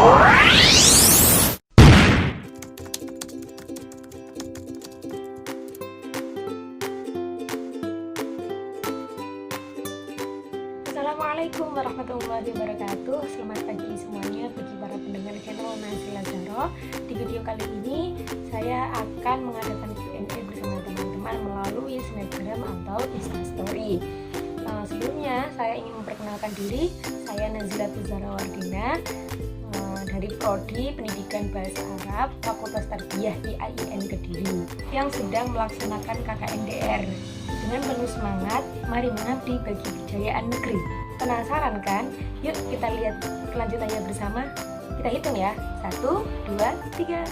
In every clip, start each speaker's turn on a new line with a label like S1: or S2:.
S1: Assalamualaikum warahmatullahi wabarakatuh. Selamat pagi semuanya bagi para pendengar channel Nazila Zahra. Di video kali ini saya akan mengadakan Q&A bersama teman-teman melalui Snapgram atau Instastory. Sebelumnya saya ingin memperkenalkan diri. Saya Nazila Zahra Wardina dari Prodi Pendidikan Bahasa Arab Fakultas Tarbiyah IAIN Kediri yang sedang melaksanakan KKNDR. Dengan penuh semangat, mari mengabdi bagi kejayaan negeri. Penasaran kan? Yuk kita lihat kelanjutannya bersama. Kita hitung ya. 1, 2, 3.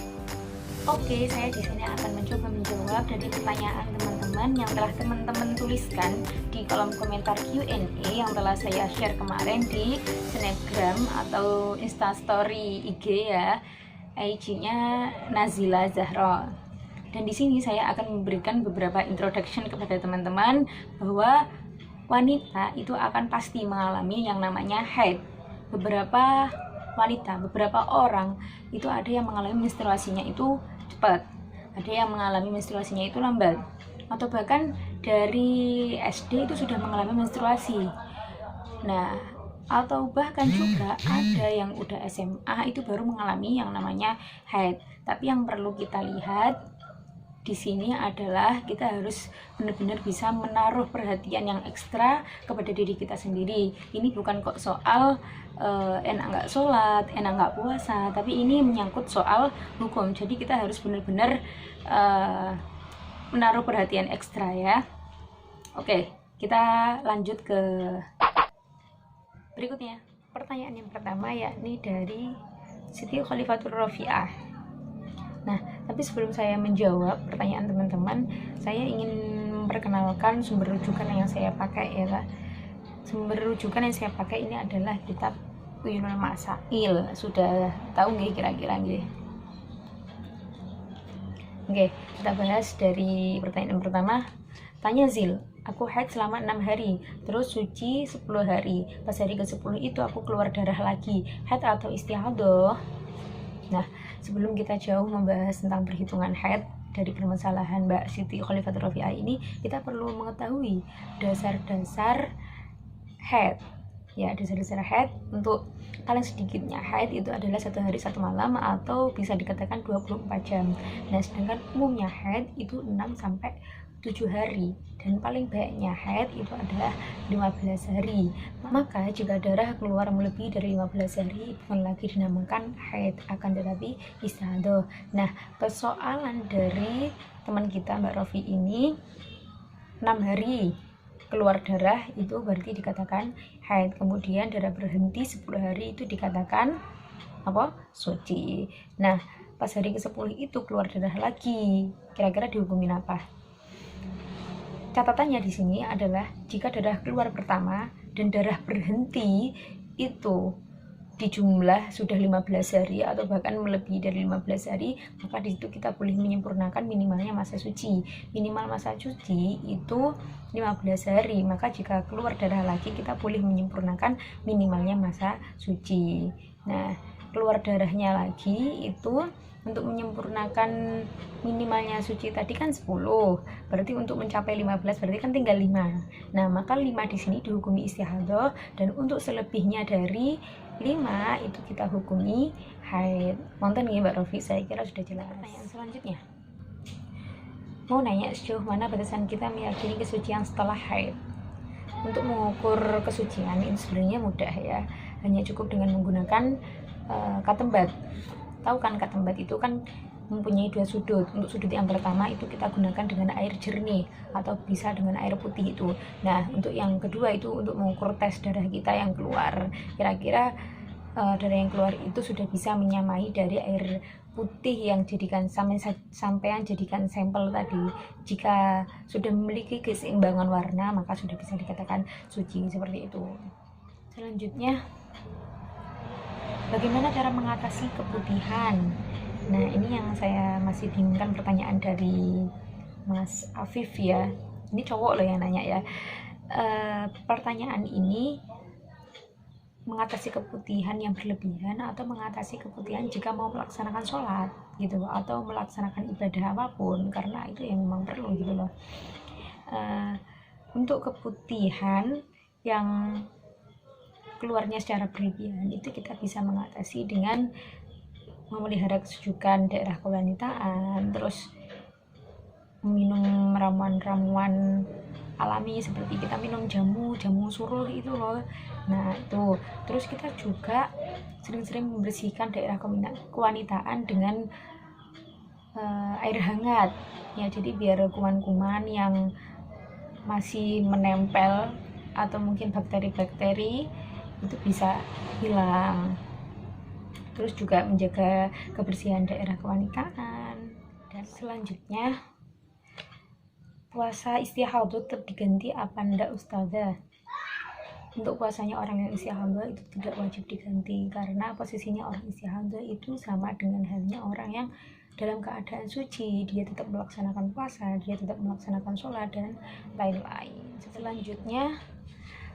S1: Oke, saya di sini akan mencoba menjawab dari pertanyaan teman-teman yang telah teman-teman tuliskan di kolom komentar Q&A yang telah saya share kemarin di Snapgram atau Instastory IG ya. IG-nya Nazila Zahra. Dan di sini saya akan memberikan beberapa introduction kepada teman-teman bahwa wanita itu akan pasti mengalami yang namanya haid. Beberapa wanita, beberapa orang itu ada yang mengalami menstruasinya itu cepat, ada yang mengalami menstruasinya itu lambat, atau bahkan dari SD itu sudah mengalami menstruasi. Nah, atau bahkan juga ada yang udah SMA itu baru mengalami yang namanya haid. Tapi yang perlu kita lihat di sini adalah kita harus benar-benar bisa menaruh perhatian yang ekstra kepada diri kita sendiri. Ini bukan kok soal enak nggak sholat, enak nggak puasa, tapi ini menyangkut soal hukum. Jadi kita harus benar-benar menaruh perhatian ekstra ya. Oke, kita lanjut ke berikutnya. Pertanyaan yang pertama yakni dari Siti Khalifatul Rafi'ah. Nah, tapi sebelum saya menjawab pertanyaan teman-teman, saya ingin memperkenalkan sumber rujukan yang saya pakai ya Kak. Sumber rujukan yang saya pakai ini adalah kitab Uyunul Masail. Sudah tahu nggih kira-kira nggih? Oke, kita bahas dari pertanyaan pertama. Tanya Zil, aku haid selama 6 hari, terus suci 10 hari. Pas hari ke-10 itu aku keluar darah lagi. Haid atau istihadah? Nah, sebelum kita jauh membahas tentang perhitungan haid dari permasalahan Mbak Siti Khalifatul Rafi'ah ini, kita perlu mengetahui dasar-dasar haid. Ya, dasar-dasar haid untuk paling sedikitnya haid itu adalah 1 hari 1 malam atau bisa dikatakan 24 jam. Nah, sedangkan umumnya haid itu 6 sampai 7 hari dan paling banyaknya haid itu adalah 15 hari. Maka jika darah keluar melebihi dari 15 hari bukan lagi dinamakan haid, akan tetapi istihadah. Nah, persoalan dari teman kita Mbak Rofi ini 6 hari keluar darah itu berarti dikatakan haid. Kemudian darah berhenti 10 hari itu dikatakan apa? Suci. Nah, pas hari ke-10 itu keluar darah lagi. Kira-kira dihukumin apa? Catatannya di sini adalah jika darah keluar pertama dan darah berhenti itu di jumlah sudah 15 hari atau bahkan melebihi dari 15 hari, maka di situ kita boleh menyempurnakan minimalnya masa suci. Minimal masa suci itu 15 hari, maka jika keluar darah lagi kita boleh menyempurnakan minimalnya masa suci. Nah, keluar darahnya lagi itu untuk menyempurnakan minimalnya suci tadi kan 10, berarti untuk mencapai 15 berarti kan tinggal 5. Nah, maka 5 di sini dihukumi istihadah, dan untuk selebihnya dari 5 itu kita hukumi haid. Nonton ya Mbak Rofi, saya kira sudah jelas. Pertanyaan selanjutnya, mau nanya sejauh mana batasan kita meyakini kesucian setelah haid. Untuk mengukur kesucian ini sebenarnya mudah ya, hanya cukup dengan menggunakan katembat. Tahu kan katembat itu kan mempunyai 2 sudut. Untuk sudut yang pertama itu kita gunakan dengan air jernih atau bisa dengan air putih itu. Nah, untuk yang kedua itu untuk mengukur tes darah kita yang keluar. Kira-kira darah yang keluar itu sudah bisa menyamai dari air putih yang jadikan sampean jadikan sampel tadi. Jika sudah memiliki keseimbangan warna, maka sudah bisa dikatakan suci, seperti itu. Selanjutnya, bagaimana cara mengatasi keputihan? Nah, ini yang saya masih bingungkan, pertanyaan dari Mas Afif ya. Ini cowok loh yang nanya ya. Pertanyaan ini mengatasi keputihan yang berlebihan atau mengatasi keputihan jika mau melaksanakan sholat gitu, atau melaksanakan ibadah apapun, karena itu yang memang perlu gitu loh. Untuk keputihan yang keluarnya secara berlebihan itu kita bisa mengatasi dengan memelihara kesejukan daerah kewanitaan, terus minum ramuan-ramuan alami seperti kita minum jamu suruh itu loh. Nah itu, terus kita juga sering-sering membersihkan daerah kewanitaan dengan air hangat ya, jadi biar kuman-kuman yang masih menempel atau mungkin bakteri-bakteri itu bisa hilang. Terus juga menjaga kebersihan daerah kewanitaan. Dan selanjutnya, puasa istihadah tetap diganti apa enggak ustazah? Untuk puasanya orang yang istihadah itu tidak wajib diganti, karena posisinya orang istihadah itu sama dengan halnya orang yang dalam keadaan suci, dia tetap melaksanakan puasa, dia tetap melaksanakan sholat dan lain-lain. Selanjutnya,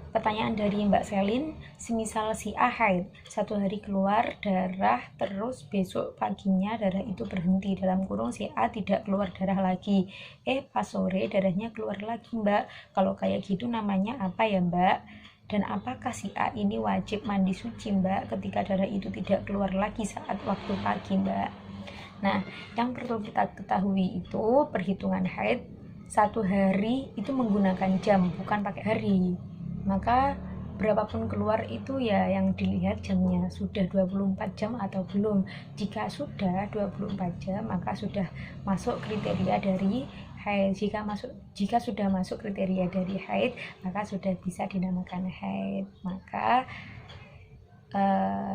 S1: pertanyaan dari Mbak Selin, semisal si A haid, 1 hari keluar darah, terus besok paginya darah itu berhenti, dalam kurung si A tidak keluar darah lagi, pas sore darahnya keluar lagi Mbak, kalau kayak gitu namanya apa ya Mbak? Dan apakah si A ini wajib mandi suci Mbak ketika darah itu tidak keluar lagi saat waktu pagi Mbak? Nah, yang perlu kita ketahui itu perhitungan haid 1 hari itu menggunakan jam, bukan pakai hari. Maka berapapun keluar itu ya yang dilihat jamnya, sudah 24 jam atau belum. Jika sudah 24 jam maka sudah masuk kriteria dari haid. Jika sudah masuk kriteria dari haid maka sudah bisa dinamakan haid. Maka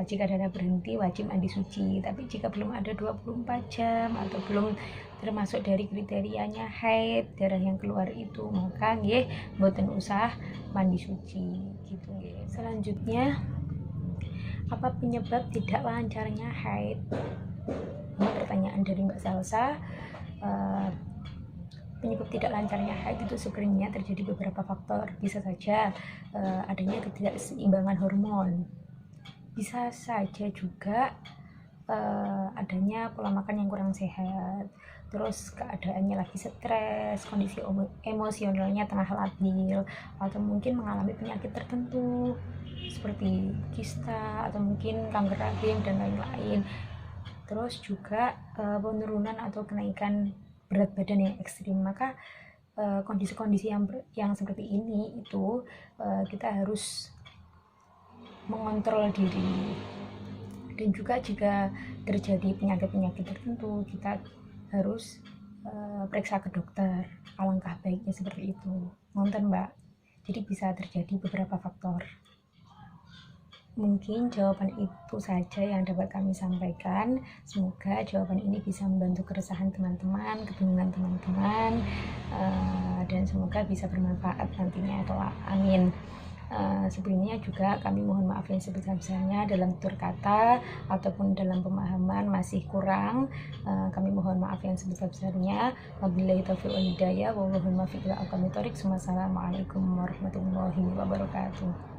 S1: jika darah berhenti wajib mandi suci. Tapi jika belum ada 24 jam atau belum termasuk dari kriterianya haid, darah yang keluar itu, maka nggih mboten usah mandi suci gitu nggih. Selanjutnya, apa penyebab tidak lancarnya haid? Ini pertanyaan dari Mbak Salsa. Penyebab tidak lancarnya haid itu sebenarnya terjadi beberapa faktor. Bisa saja adanya ketidakseimbangan hormon, bisa saja juga adanya pola makan yang kurang sehat, terus keadaannya lagi stres, kondisi emosionalnya tengah labil, atau mungkin mengalami penyakit tertentu seperti kista atau mungkin kanker rahim dan lain-lain. Terus juga penurunan atau kenaikan berat badan yang ekstrim. Maka kondisi-kondisi yang seperti ini itu kita harus mengontrol diri. Dan juga jika terjadi penyakit-penyakit tertentu, kita harus periksa ke dokter. Alangkah baiknya seperti itu. Nonton Mbak. Jadi bisa terjadi beberapa faktor. Mungkin jawaban itu saja yang dapat kami sampaikan. Semoga jawaban ini bisa membantu keresahan teman-teman, kebingungan teman-teman, dan semoga bisa bermanfaat nantinya. Amin. Sebelumnya juga kami mohon maaf yang sebesar-besarnya dalam tutur kata ataupun dalam pemahaman masih kurang. Kami mohon maaf yang sebesar-besarnya. Wabillahi taufiq wal hidayah. Wallahul muwaffiq ila aqwamit thoriq. Wassalamualaikum warahmatullahi wabarakatuh.